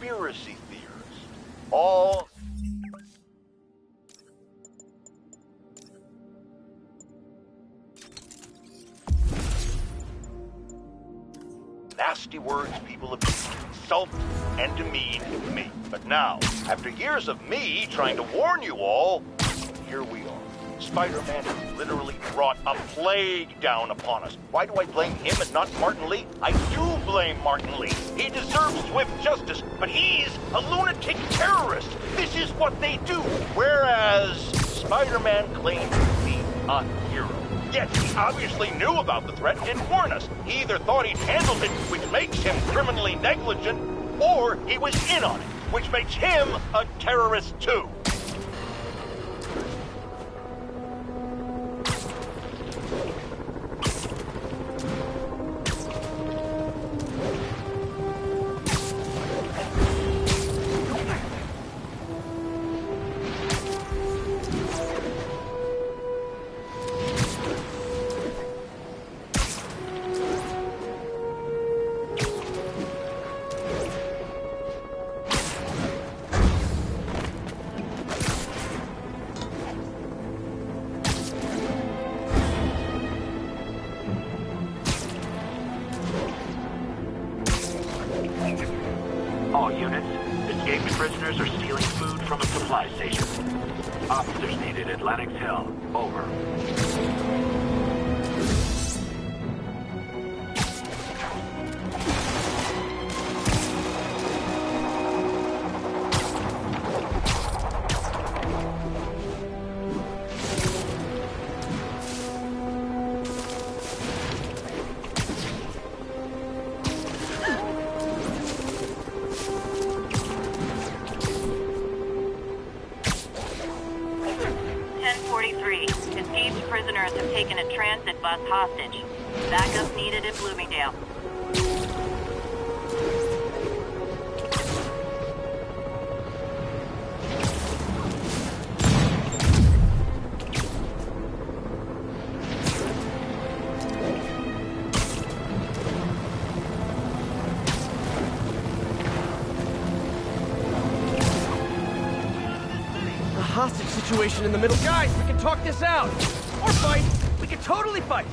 conspiracy theorists. All nasty words people have used to insult and demean me. But now, after years of me trying to warn you all, here we are. Spider-Man has literally brought a plague down upon us. Why do I blame him and not Martin Lee? I do blame Martin Lee. He deserves swift justice, but he's a lunatic terrorist. This is what they do. Whereas Spider-Man claims to be a hero. Yet he obviously knew about the threat and didn't warn us. He either thought he'd handled it, which makes him criminally negligent, or he was in on it, which makes him a terrorist too. All units, escaped prisoners are stealing food from a supply station. Officers needed at Lenox Hill. Over. Escaped prisoners have taken a transit bus hostage. Backup needed in Bloomingdale. Hostage situation in the middle. Guys, we can talk this out! Or fight! We can totally fight!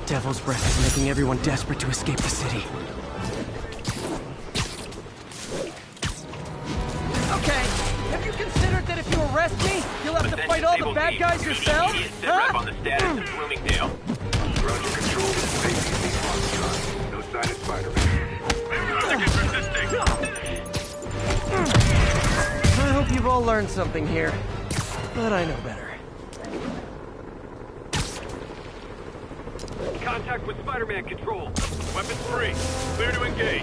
Devil's breath is making everyone desperate to escape the city. Okay, have you considered that if you arrest me, you'll have to fight all the bad guys yourself? Huh? On the status in Bloomingdale. Roger, control. APC Foxtrot. No sign of Spider-Man. I hope you've all learned something here, but I know better. Contact with Spider-Man control. Weapons free. Clear to engage.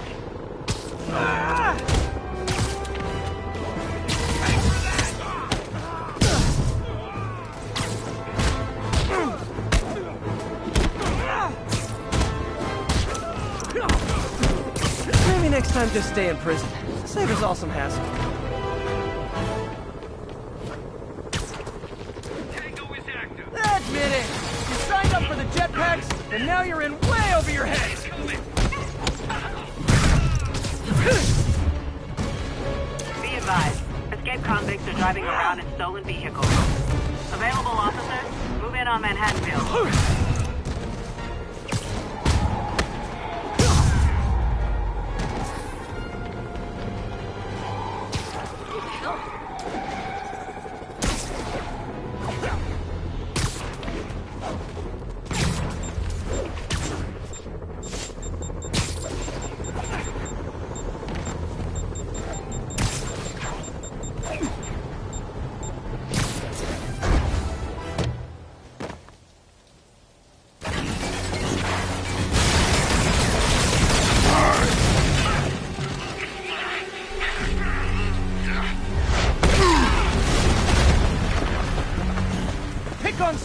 Maybe next time just stay in prison. Save us all some hassle. Tango is active. Admit it! You signed up for the jetpacks, and now you're in way over your head! Be advised, escaped convicts are driving around in stolen vehicles. Available officers, move in on Manhattanville.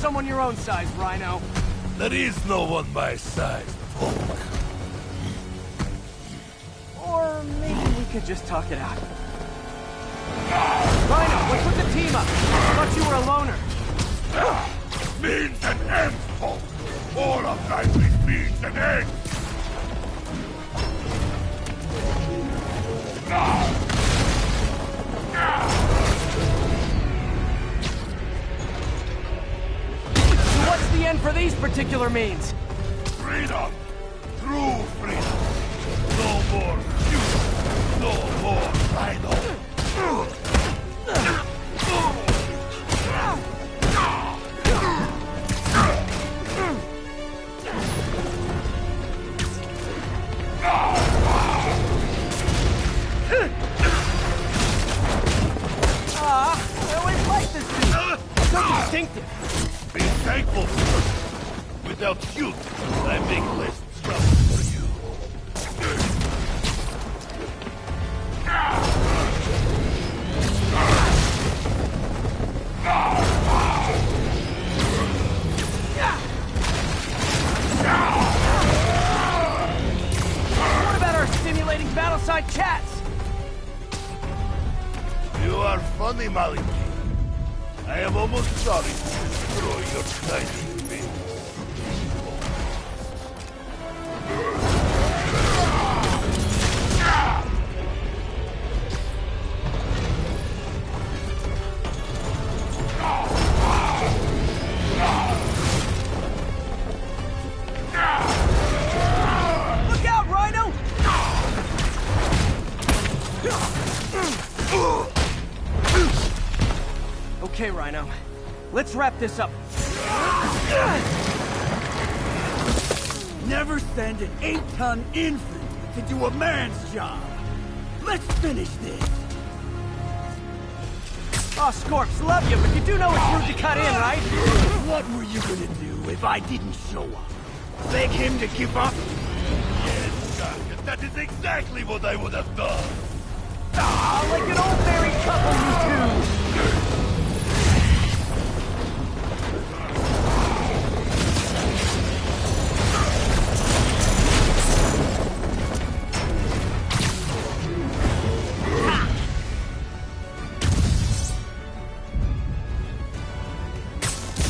someone your own size, Rhino. There is no one my size, Volk. Or maybe we could just talk it out. Rhino, what's with the team up? I thought you were a loner. Means an end, Volk. All of life is means an end. So what's the end for these particular means? Freedom! True freedom! No more you! No more Rhino! I always liked this dude. So distinctive. Be thankful for it. Without you, I make less trouble for you. What about our stimulating battleside chats? You are funny, Maliki. I am almost sorry to destroy your tiny face. Look out, Rhino! Okay, Rhino. Let's wrap this up. Never send an 8-ton infant to do a man's job. Let's finish this. Oh, Scorps, love you, but you do know it's rude to cut in, right? What were you gonna do if I didn't show up? Beg him to give up? Yes, Gargan, that is exactly what I would have done. Ah, like an old married couple, you two!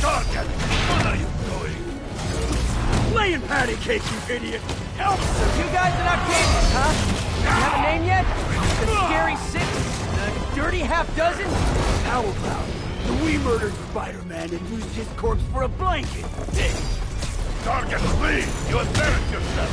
Gargan, what are you doing? Laying patty cake, you idiot! Help! You guys in Octavius, huh? You have a name yet? The Scary Six? The Dirty Half Dozen? How about the we murdered Spider-Man and used his corpse for a blanket? Gargan, please, you embarrass yourself.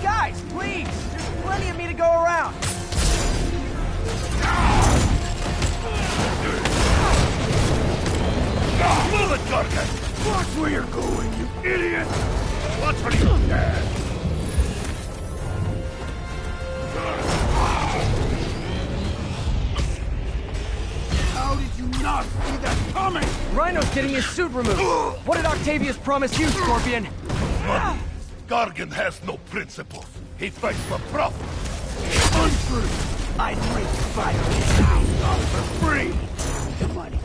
Guys, please! There's plenty of me to go around! Move it, Gargan! Watch where you're going, you idiot! Watch for you, Dad! How did you not see that coming? Rhino's getting his suit removed. What did Octavius promise you, Scorpion? Money. Gargan has no principles. He fights for profit. Untrue! I'd rip Spider-Man's house off for free! The money.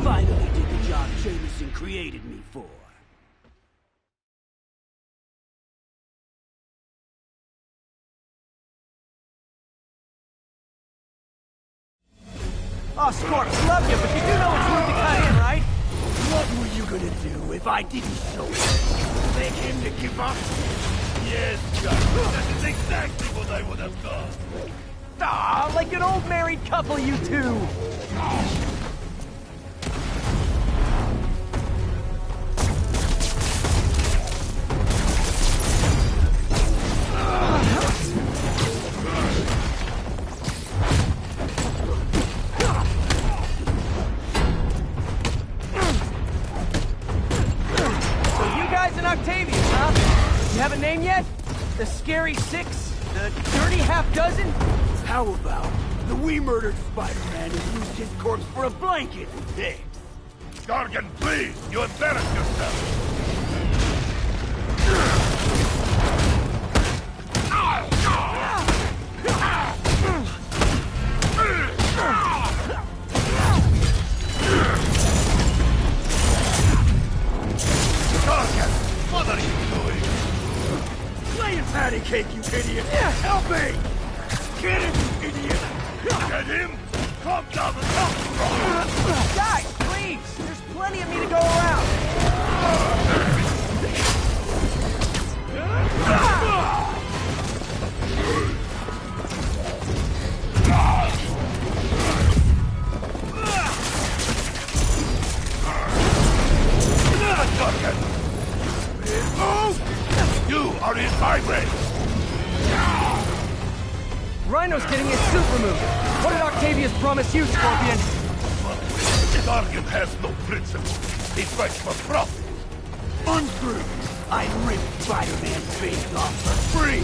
Finally did the job Jameson created me for. Oh, Scorps, love you, but you do know it's rude to cut in, right? What were you gonna do if I didn't show up? Beg him to give up? Yes, Gargan, that is exactly what I would have done. Ah, like an old married couple, you two! Scary Six? The Dirty Half Dozen? How about the we murdered Spider-Man and used his corpse for a blanket? Hey, Gargan, please! You embarrass yourself! Gargan! What are you doing? playing patty cake, you idiot! Help me! Get him, you idiot! Get him? Calm down and help me! Guys, please! There's plenty of me to go around! You are in my way! Rhino's getting his suit removed! What did Octavius promise you, Scorpion? Gargan has no principles. He fights for profit. Untrue! I ripped Spider-Man's face off for free!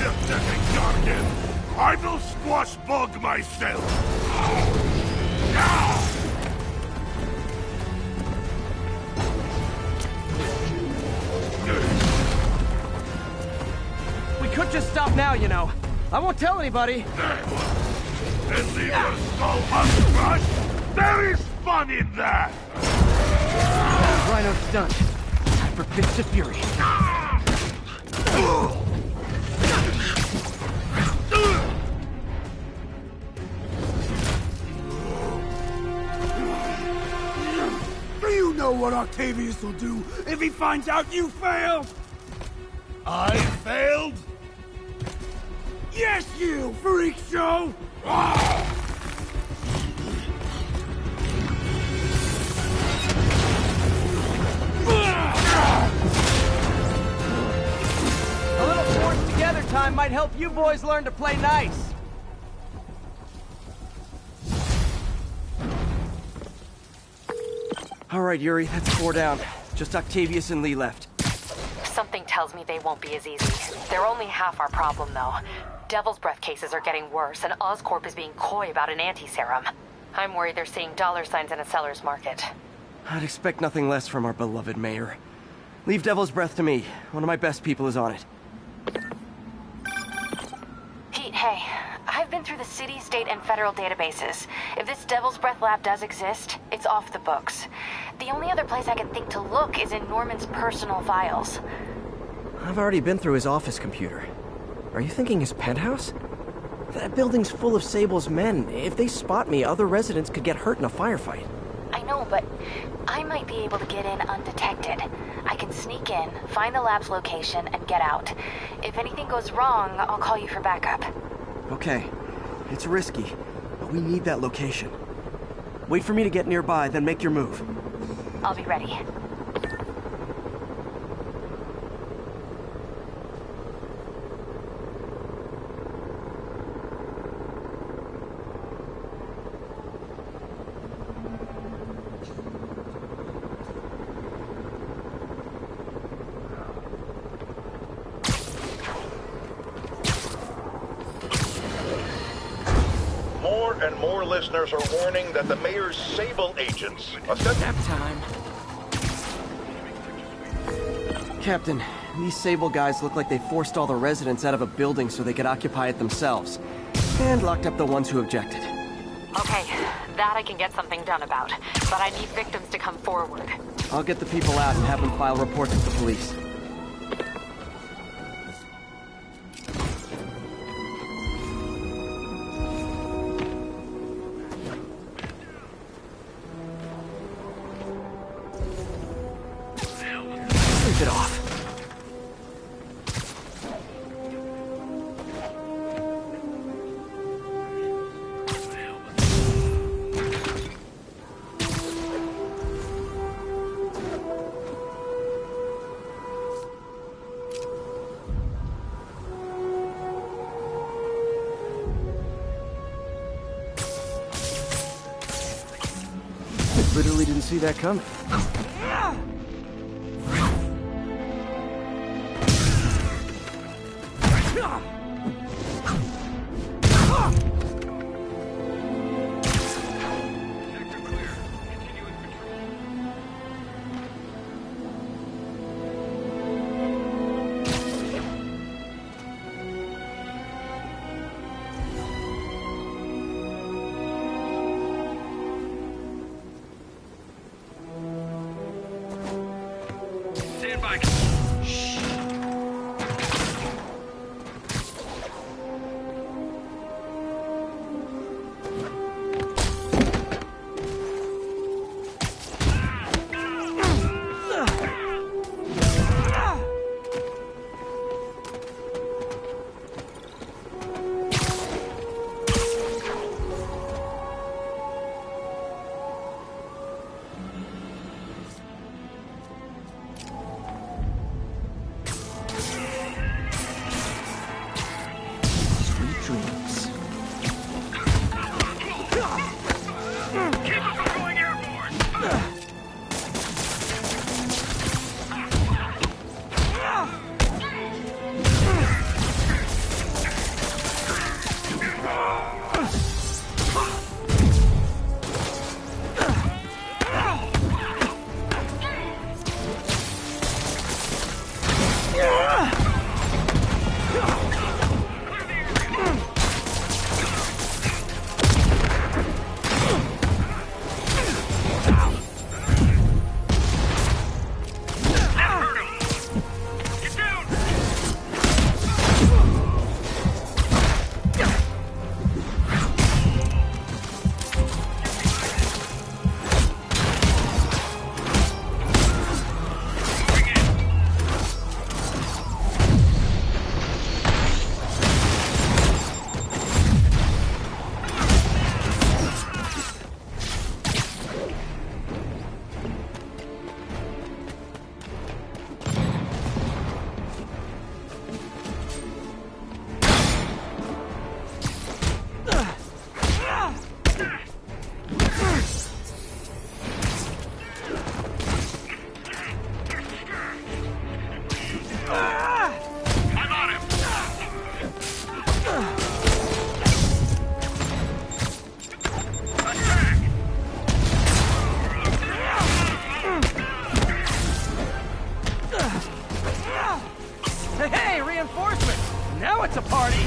Just as a Gargan, I will squash Bug myself! We could just stop now, you know. I won't tell anybody. And leave your skull uncrushed? There is fun in that! Rhino's done. Time for Fists of Fury. Do you know what Octavius will do if he finds out you failed? I failed? Yes, you, freak show! A little forced together time might help you boys learn to play nice. All right, Yuri, that's 4 down. Just Octavius and Lee left. Something tells me they won't be as easy. They're only half our problem, though. Devil's Breath cases are getting worse, and Oscorp is being coy about an anti-serum. I'm worried they're seeing dollar signs in a seller's market. I'd expect nothing less from our beloved mayor. Leave Devil's Breath to me. One of my best people is on it. Pete, hey. I've been through the city, state, and federal databases. If this Devil's Breath lab does exist, it's off the books. The only other place I can think to look is in Norman's personal files. I've already been through his office computer. Are you thinking his penthouse? That building's full of Sable's men. If they spot me, other residents could get hurt in a firefight. I know, but I might be able to get in undetected. I can sneak in, find the lab's location, and get out. If anything goes wrong, I'll call you for backup. Okay. It's risky, but we need that location. Wait for me to get nearby, then make your move. I'll be ready. More and more listeners are warning that the mayor's Sable agents... Nap time. Captain, these Sable guys look like they forced all the residents out of a building so they could occupy it themselves. And locked up the ones who objected. Okay, that I can get something done about. But I need victims to come forward. I'll get the people out and have them file reports with the police. Sleep it off. Literally didn't see that coming. Hey, reinforcements! Now it's a party!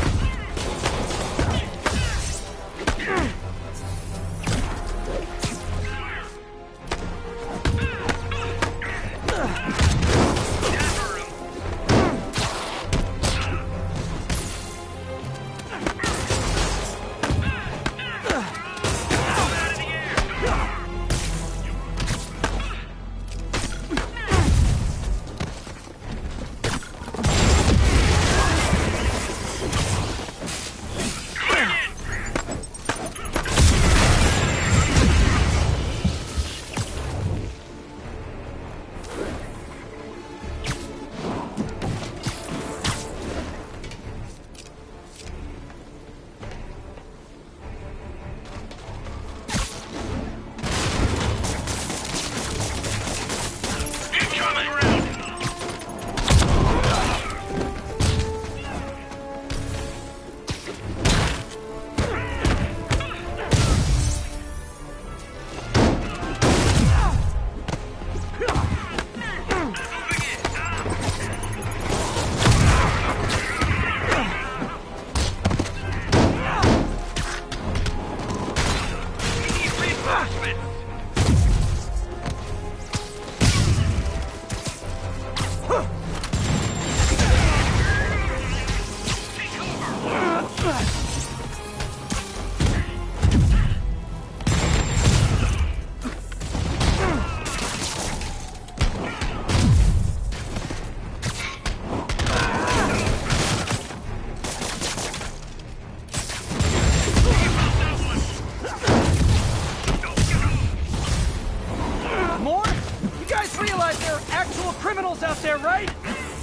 criminals out there, right?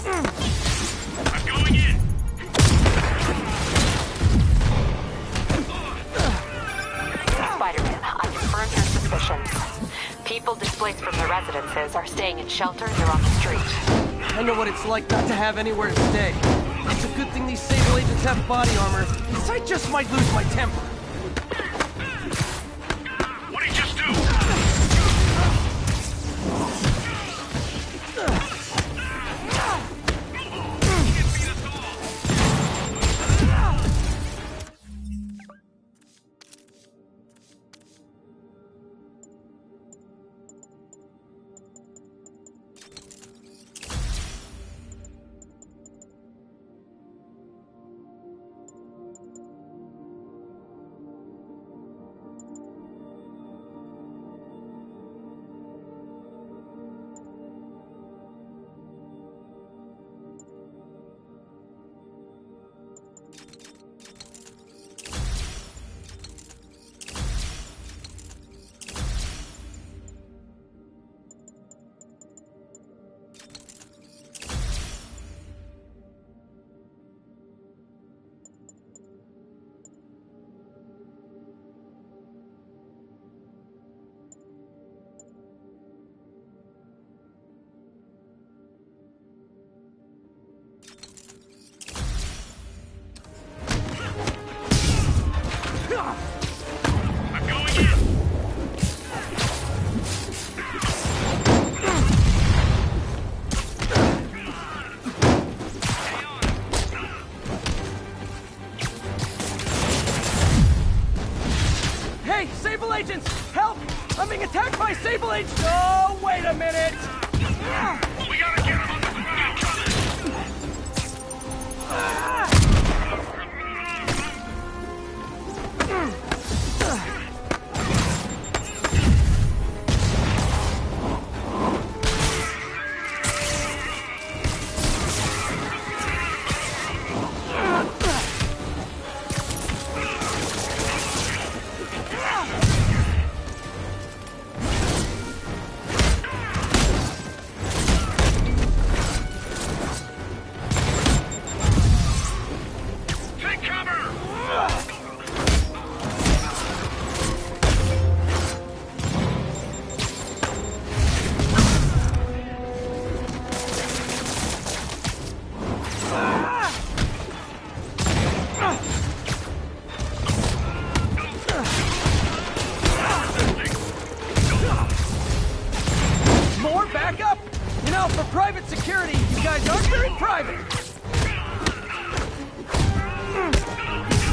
I'm going in. Spider-Man, I confirmed your suspicions. People displaced from their residences are staying in shelters or on the street. I know what it's like not to have anywhere to stay. It's a good thing these Sable agents have body armor, because I just might lose my temper. What'd he just do? Sable agents! Help! I'm being attacked by Sable agents! Oh, wait a minute! We gotta get him on the ground! More backup? You know, for private security, you guys aren't very private.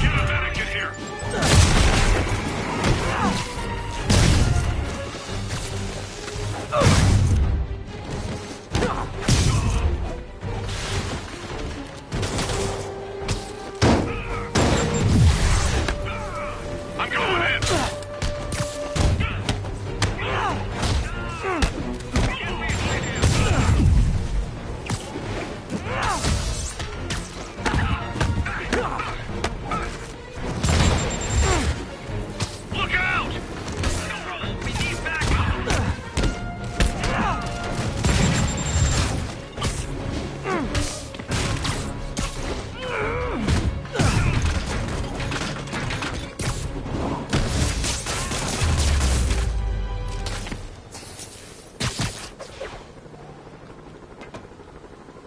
Get a medic in here! I'm going in! Look out! We need backup!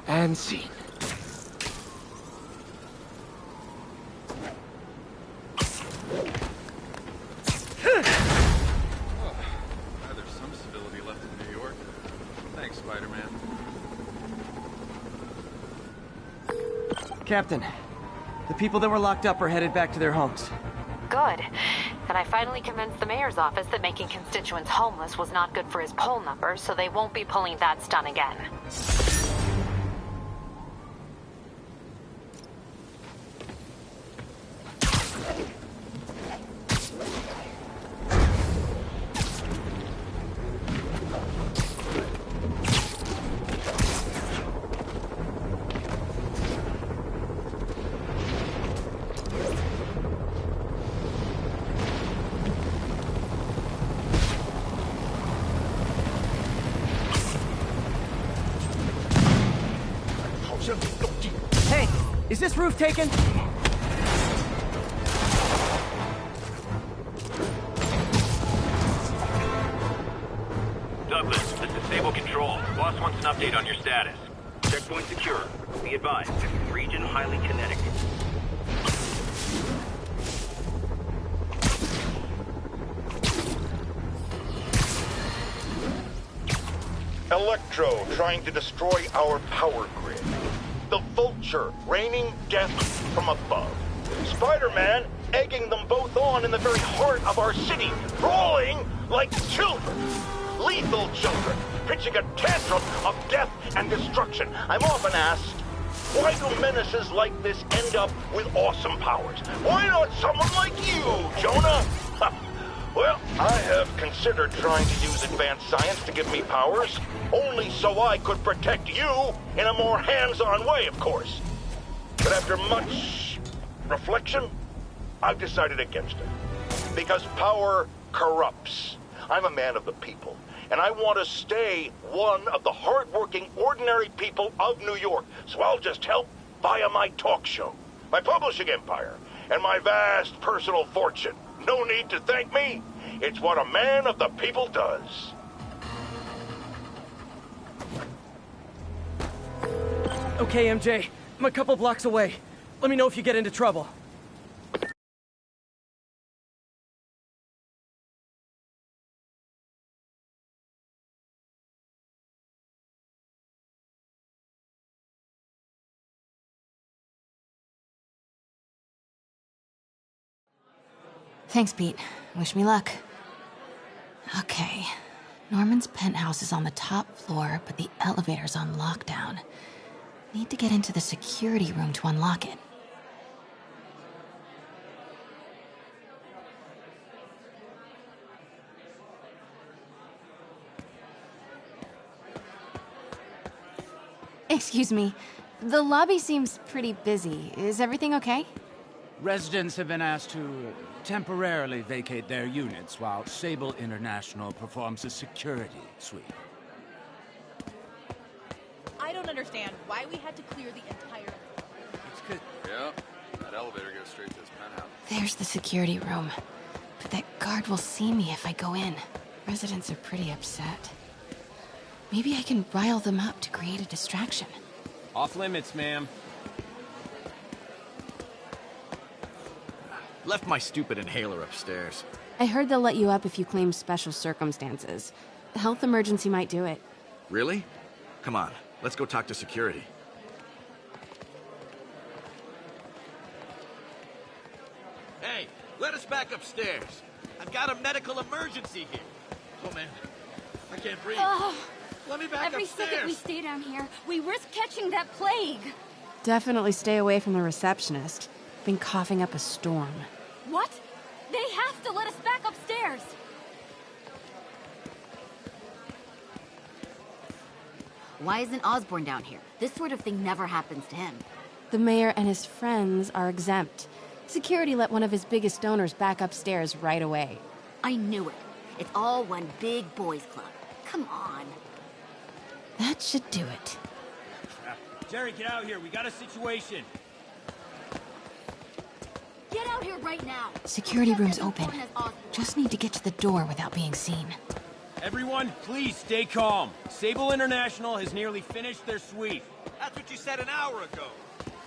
And scene. There's some civility left in New York. Thanks, Spider-Man. Captain, the people that were locked up are headed back to their homes. Good. And I finally convinced the mayor's office that making constituents homeless was not good for his poll numbers, so they won't be pulling that stunt again. Hey, is this roof taken? Control. Boss wants an update on your status. Checkpoint secure. Be advised. Region highly kinetic. Electro trying to destroy our power grid. The Vulture raining death from above. Spider-Man egging them both on in the very heart of our city, brawling like children. Lethal children, pitching a tantrum of death and destruction. I'm often asked, why do menaces like this end up with awesome powers? Why not someone like you, Jonah? Well, I have considered trying to use advanced science to give me powers, only so I could protect you in a more hands-on way, of course. But after much reflection, I've decided against it. Because power corrupts. I'm a man of the people, and I want to stay one of the hard-working, ordinary people of New York, so I'll just help via my talk show, my publishing empire, and my vast personal fortune. No need to thank me. It's what a man of the people does. Okay, MJ. I'm a couple blocks away. Let me know if you get into trouble. Thanks, Pete. Wish me luck. Okay. Norman's penthouse is on the top floor, but the elevator's on lockdown. Need to get into the security room to unlock it. Excuse me. The lobby seems pretty busy. Is everything okay? Residents have been asked to temporarily vacate their units while Sable International performs a security sweep. I don't understand why we had to clear the entire... It's 'cause... Yeah, that elevator goes straight to his penthouse. There's the security room. But that guard will see me if I go in. Residents are pretty upset. Maybe I can rile them up to create a distraction. Off limits, ma'am. Left my stupid inhaler upstairs. I heard they'll let you up if you claim special circumstances. A health emergency might do it. Really? Come on, let's go talk to security. Hey, let us back upstairs. I've got a medical emergency here. Oh man, I can't breathe. Oh, Let me back every upstairs. second we stay down here, we risk catching that plague. Definitely stay away from the receptionist. Been coughing up a storm. What? They have to let us back upstairs. Why isn't Osborn down here? This sort of thing never happens to him. The mayor and his friends are exempt. Security let one of his biggest donors back upstairs right away. I knew it. It's all one big boys club. Come on. That should do it. Jerry, get out here. We got a situation. Get out here right now. Security room's open. Just need to get to the door without being seen. Everyone, please stay calm. Sable International has nearly finished their sweep. That's what you said an hour ago.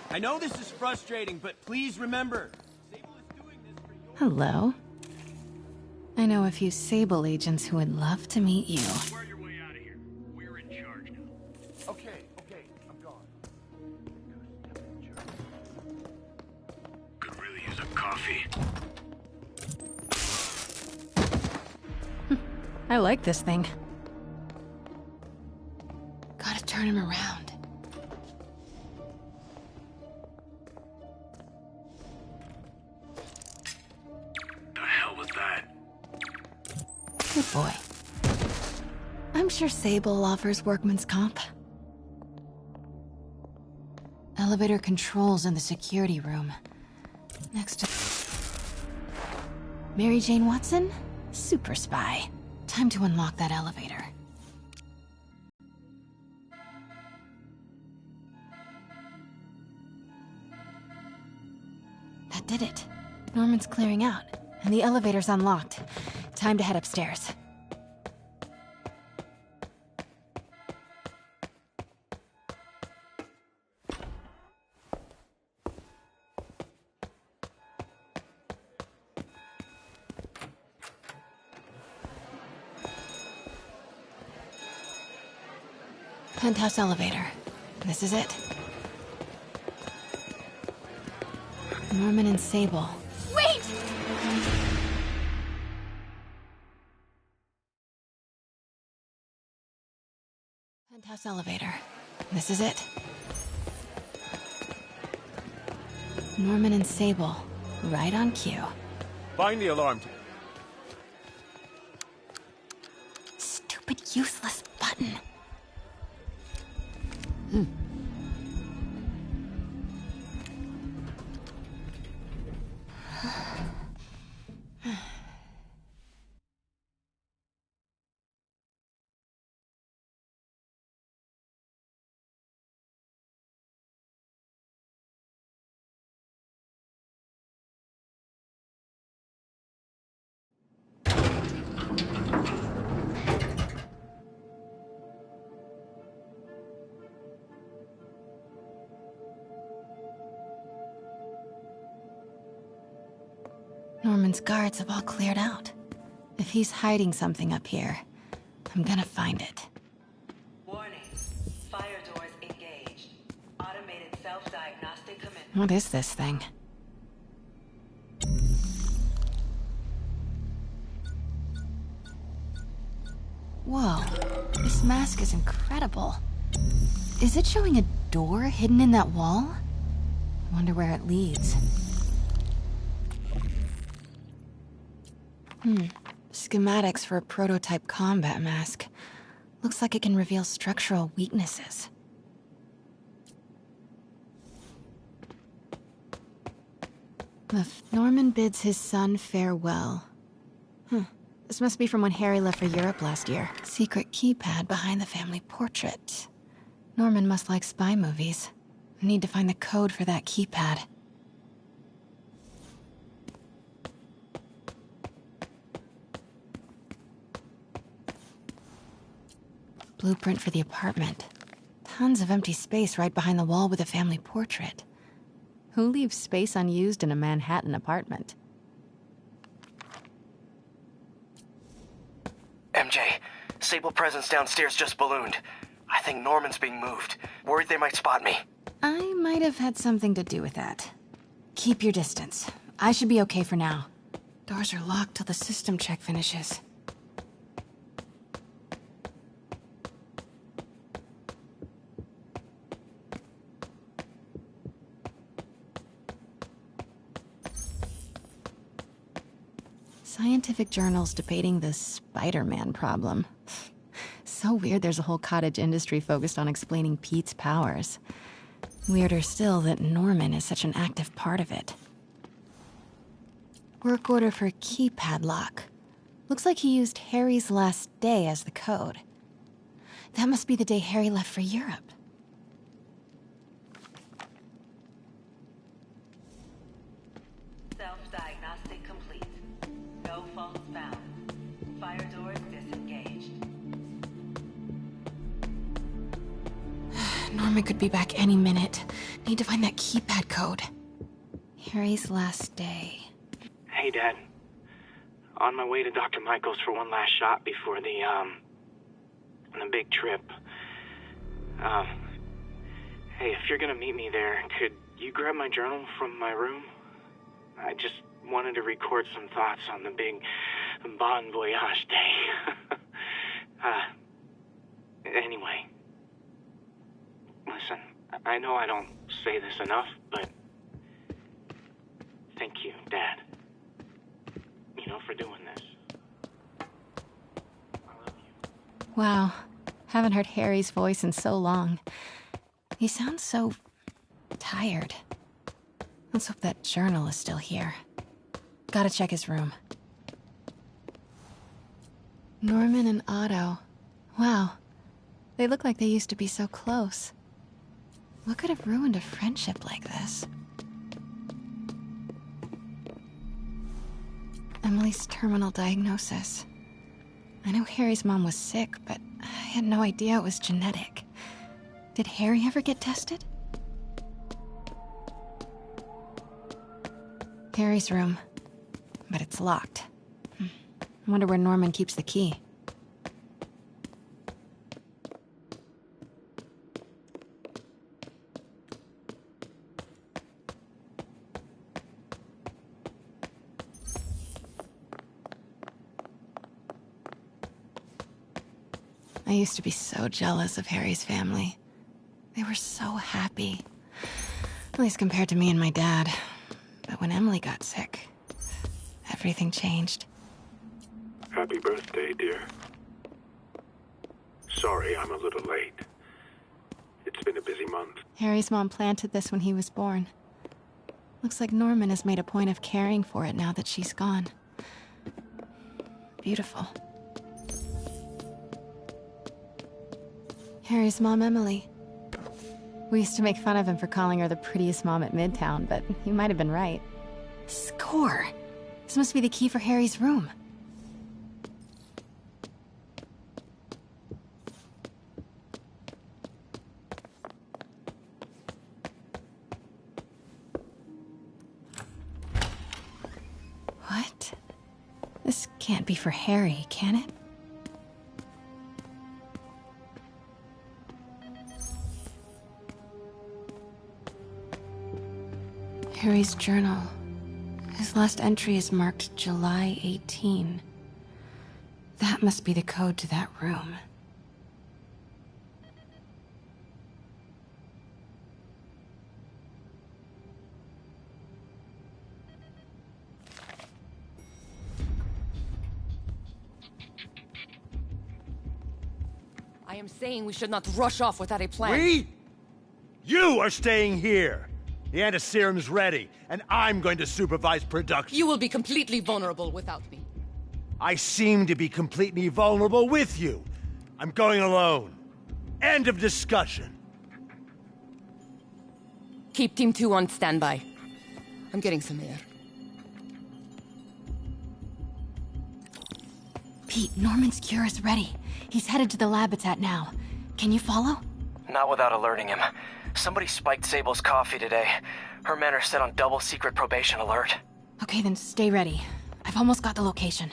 I know this is frustrating, but please remember, Sable is doing this for your... Hello. I know a few Sable agents who would love to meet you. Swear your way out of here. We're in charge now. Okay, I'm gone. Could really use a coffee. I like this thing. Gotta turn him around. The hell was that? Good boy. I'm sure Sable offers workman's comp. Elevator controls in the security room. Next to... Mary Jane Watson? Super spy. Time to unlock that elevator. That did it. Norman's clearing out, and the elevator's unlocked. Time to head upstairs. Penthouse elevator. This is it. Norman and Sable. Wait! Penthouse elevator. This is it. Norman and Sable. Right on cue. Find the alarm. Stupid, useless button. Norman's guards have all cleared out. If he's hiding something up here, I'm gonna find it. Warning. Fire doors engaged. Automated self-diagnostic command. What is this thing? Whoa, this mask is incredible. Is it showing a door hidden in that wall? I wonder where it leads. Schematics for a prototype combat mask. Looks like it can reveal structural weaknesses. If Norman bids his son farewell. This must be from when Harry left for Europe last year. Secret keypad behind the family portrait. Norman must like spy movies. I need to find the code for that keypad. Blueprint for the apartment. Tons of empty space right behind the wall with a family portrait. Who leaves space unused in a Manhattan apartment? MJ, Sable presence downstairs just ballooned. I think Norman's being moved. Worried they might spot me. I might have had something to do with that. Keep your distance. I should be okay for now. Doors are locked till the system check finishes. Scientific journals debating the Spider-Man problem. So weird there's a whole cottage industry focused on explaining Pete's powers. Weirder still that Norman is such an active part of it. Work order for keypad lock. Looks like he used Harry's last day as the code. That must be the day Harry left for Europe. Self-diagnostic complete. No faults found. Fire doors disengaged. Norman could be back any minute. Need to find that keypad code. Harry's last day. Hey, Dad. On my way to Dr. Michael's for one last shot before the big trip. Hey, if you're gonna meet me there, could you grab my journal from my room? I just wanted to record some thoughts on the big Bon Voyage day. Anyway. Listen, I know I don't say this enough, but thank you, Dad. You know, for doing this. I love you. Wow. Haven't heard Harry's voice in so long. He sounds so tired. Let's hope that journal is still here. Gotta check his room. Norman and Otto. Wow. They look like they used to be so close. What could have ruined a friendship like this? Emily's terminal diagnosis. I know Harry's mom was sick, but I had no idea it was genetic. Did Harry ever get tested? Harry's room, but it's locked. I wonder where Norman keeps the key. I used to be so jealous of Harry's family. They were so happy. At least compared to me and my dad. But when Emily got sick, everything changed. Happy birthday, dear. Sorry I'm a little late. It's been a busy month. Harry's mom planted this when he was born. Looks like Norman has made a point of caring for it now that she's gone. Beautiful. Harry's mom, Emily. We used to make fun of him for calling her the prettiest mom at Midtown, but he might have been right. Score! This must be the key for Harry's room. What? This can't be for Harry, can it? Harry's journal. His last entry is marked July 18. That must be the code to that room. I am saying we should not rush off without a plan. We? You are staying here. The antiserum's ready, and I'm going to supervise production. You will be completely vulnerable without me. I seem to be completely vulnerable with you. I'm going alone. End of discussion. Keep Team 2 on standby. I'm getting some air. Pete, Norman's cure is ready. He's headed to the lab it's at now. Can you follow? Not without alerting him. Somebody spiked Sable's coffee today. Her men are set on double secret probation alert. Okay, then stay ready. I've almost got the location.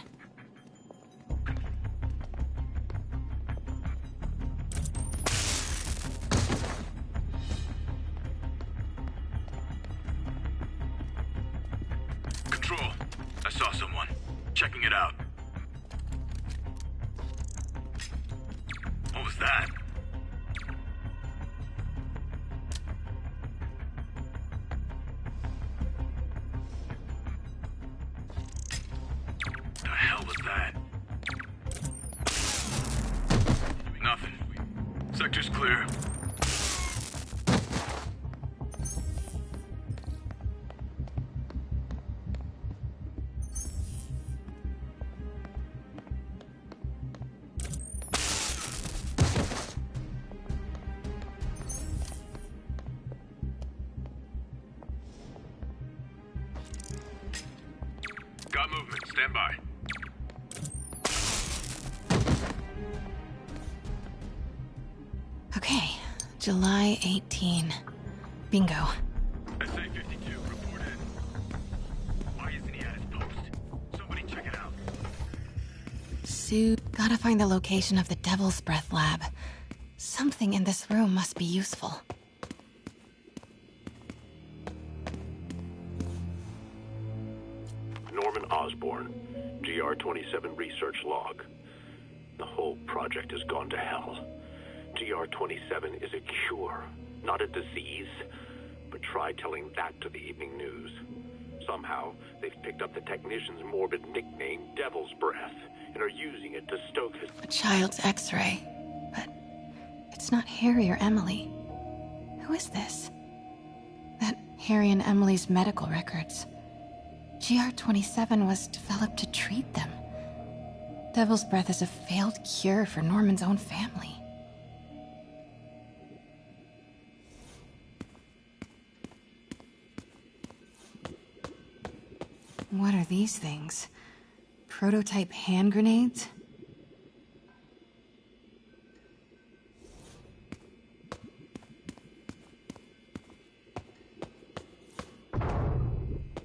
Control. I saw someone. Checking it out. What was that? The hell was that? Nothing. Sector's clear. Got movement. Stand by. Okay, July 18. Bingo. SA-52, report in. Why isn't he at his post? Somebody check it out. Sue, gotta find the location of the Devil's Breath lab. Something in this room must be useful. Norman Osborn, GR-27 research log. The whole project has gone to hell. GR-27 is a cure, not a disease. But try telling that to the evening news. Somehow, they've picked up the technician's morbid nickname, Devil's Breath, and are using it to stoke it. A child's x-ray. But it's not Harry or Emily. Who is this? That Harry and Emily's medical records. GR-27 was developed to treat them. Devil's Breath is a failed cure for Norman's own family. What are these things? Prototype hand grenades?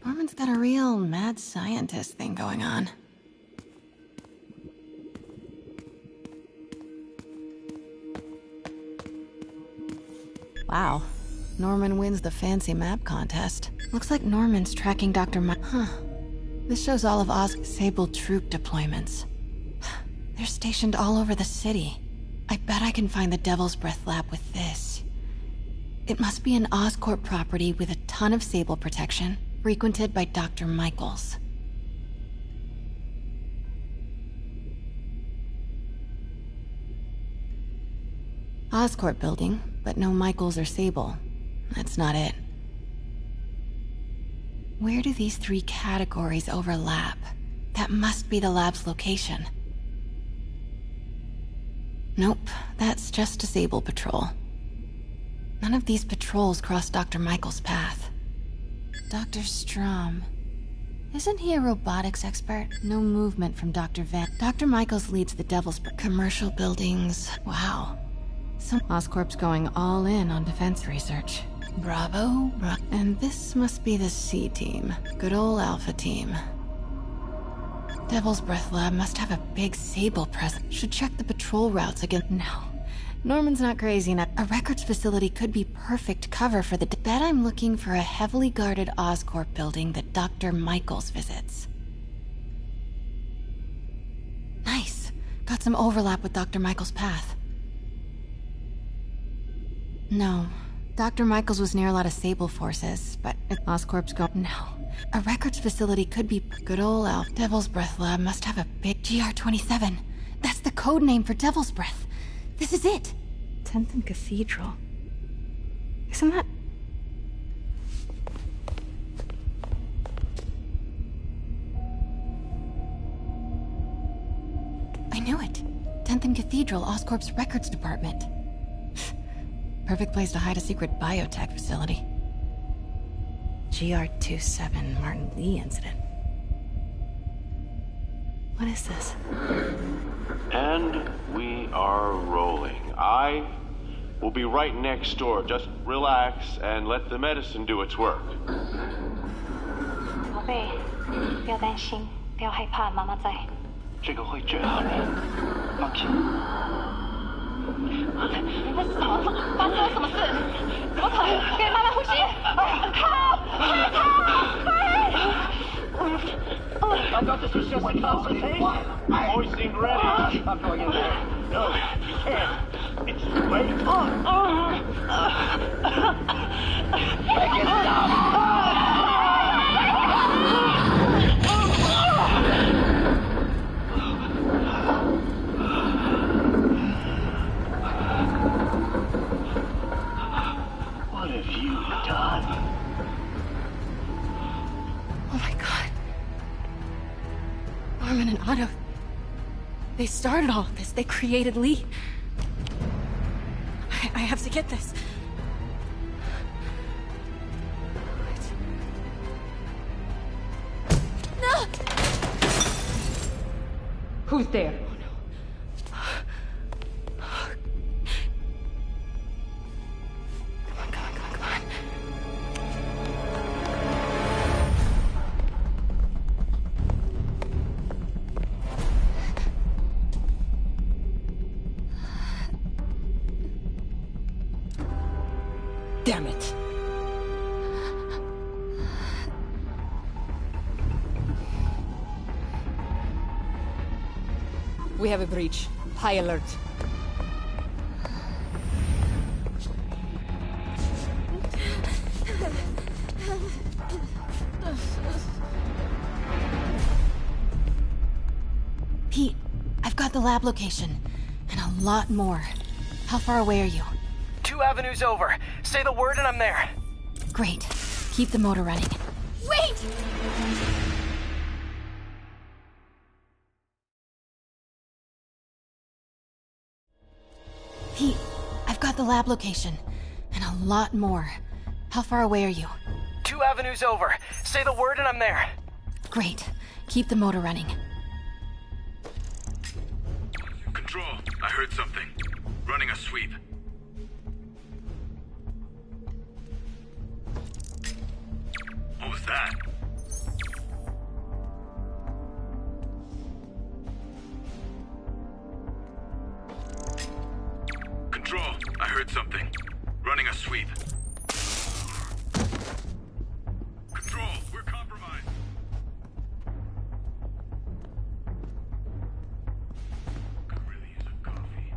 Norman's got a real mad scientist thing going on. Wow. Norman wins the fancy map contest. Looks like Norman's tracking Dr. Huh. This shows all of Oz's Sable troop deployments. They're stationed all over the city. I bet I can find the Devil's Breath lab with this. It must be an Oscorp property with a ton of Sable protection, frequented by Dr. Michaels. Oscorp building, but no Michaels or Sable. That's not it. Where do these three categories overlap? That must be the lab's location. Nope, that's just a Sable patrol. None of these patrols cross Dr. Michaels' path. Dr. Strom. Isn't he a robotics expert? No movement from Dr. Van. Dr. Michaels leads the Devil's commercial buildings. Wow. Some Oscorp's going all in on defense research. Bravo. And this must be the C team. Good old Alpha team. Devil's Breath Lab must have a big Sable presence. Should check the patrol routes again. No. Norman's not crazy enough. A records facility could be perfect cover for the... Bet I'm looking for a heavily guarded Oscorp building that Dr. Michaels visits. Nice. Got some overlap with Dr. Michaels' path. No. Dr. Michaels was near a lot of Sable forces, but Oscorp's going... No. A records facility could be... Good old Alpha. Devil's Breath Lab must have a big... GR-27. That's the code name for Devil's Breath. This is it! 10th and Cathedral. Isn't that... I knew it. 10th and Cathedral, Oscorp's records department. Perfect place to hide a secret biotech facility. GR-27 Martin Lee incident. What is this? And we are rolling. I will be right next door. Just relax and let the medicine do its work. 宝贝，不要担心，不要害怕，妈妈在。这个会治好的，放心。你在什么？发生了什么事？怎么可能？给妈妈呼吸！靠！I got this is just a consultation. Hoisting ready. I'm going in there. No, you can't. It's too late. Make it stop. What have you done? Oh my god. Norman and Otto. They started all of this. They created Lee. I have to get this. No! Who's there? Damn it. We have a breach. High alert. Pete, I've got the lab location. And a lot more. How far away are you? 2 avenues over. Say the word and I'm there. Great. Keep the motor running. Wait! Pete, I've got the lab location. And a lot more. How far away are you? 2 avenues over. Say the word and I'm there. Great. Keep the motor running. Control, I heard something. Running a sweep. What was that? Control, I heard something. Running a sweep. Control, we're compromised. Could really use a coffee.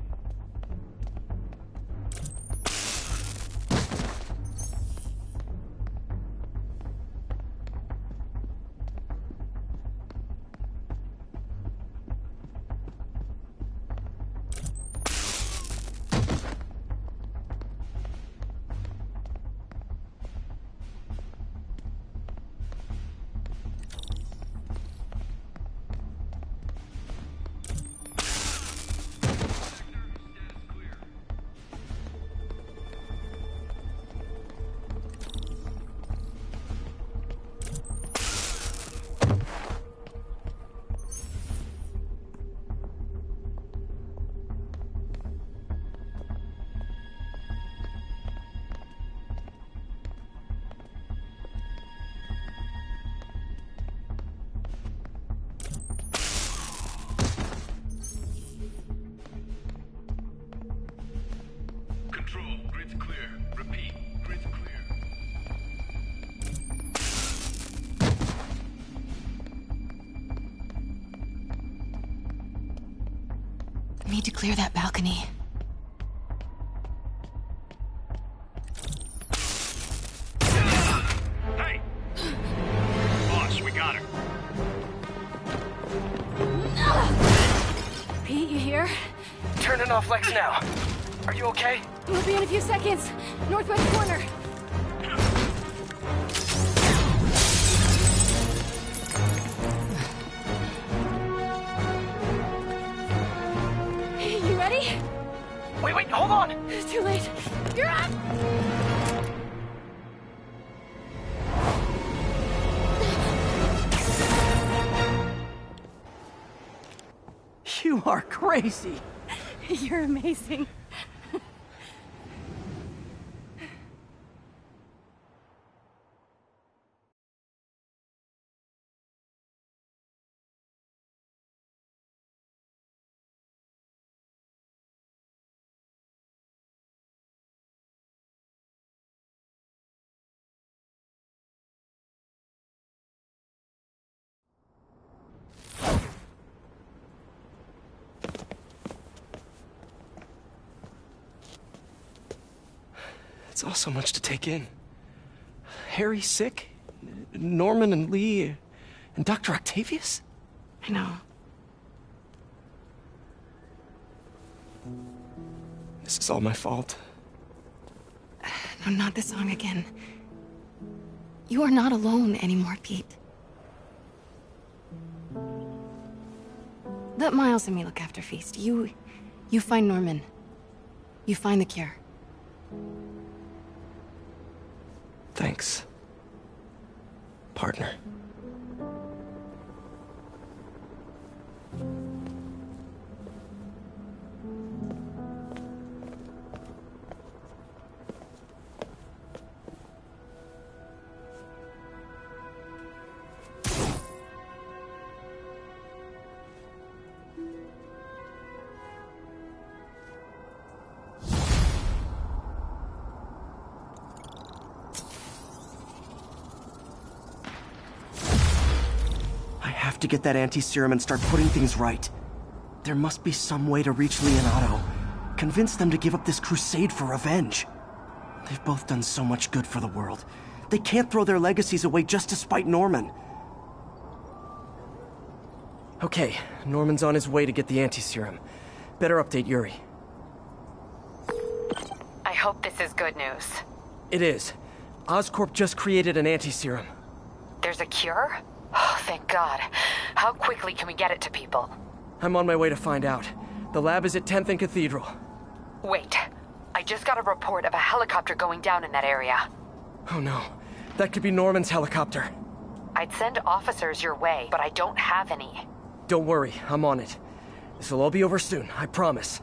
Need to clear that balcony. Hey! Boss, we got her. Pete, you here? Turning off Lex now. Are you okay? We'll be in a few seconds. Northwest corner. You ready? Wait, hold on! It's too late. You're up! You are crazy! You're amazing. It's all so much to take in. Harry sick, Norman and Lee, and Dr. Octavius? I know. This is all my fault. No, not the song again. You are not alone anymore, Pete. Let Miles and me look after Feast. You find Norman. You find the cure. Thanks, partner. To get that anti-serum and start putting things right. There must be some way to reach Leonardo. Convince them to give up this crusade for revenge. They've both done so much good for the world. They can't throw their legacies away just to spite Norman. Okay, Norman's on his way to get the anti-serum. Better update Yuri. I hope this is good news. It is. Oscorp just created an anti-serum. There's a cure? Oh, thank God. How quickly can we get it to people? I'm on my way to find out. The lab is at 10th and Cathedral. Wait. I just got a report of a helicopter going down in that area. Oh no. That could be Norman's helicopter. I'd send officers your way, but I don't have any. Don't worry, I'm on it. This'll all be over soon, I promise.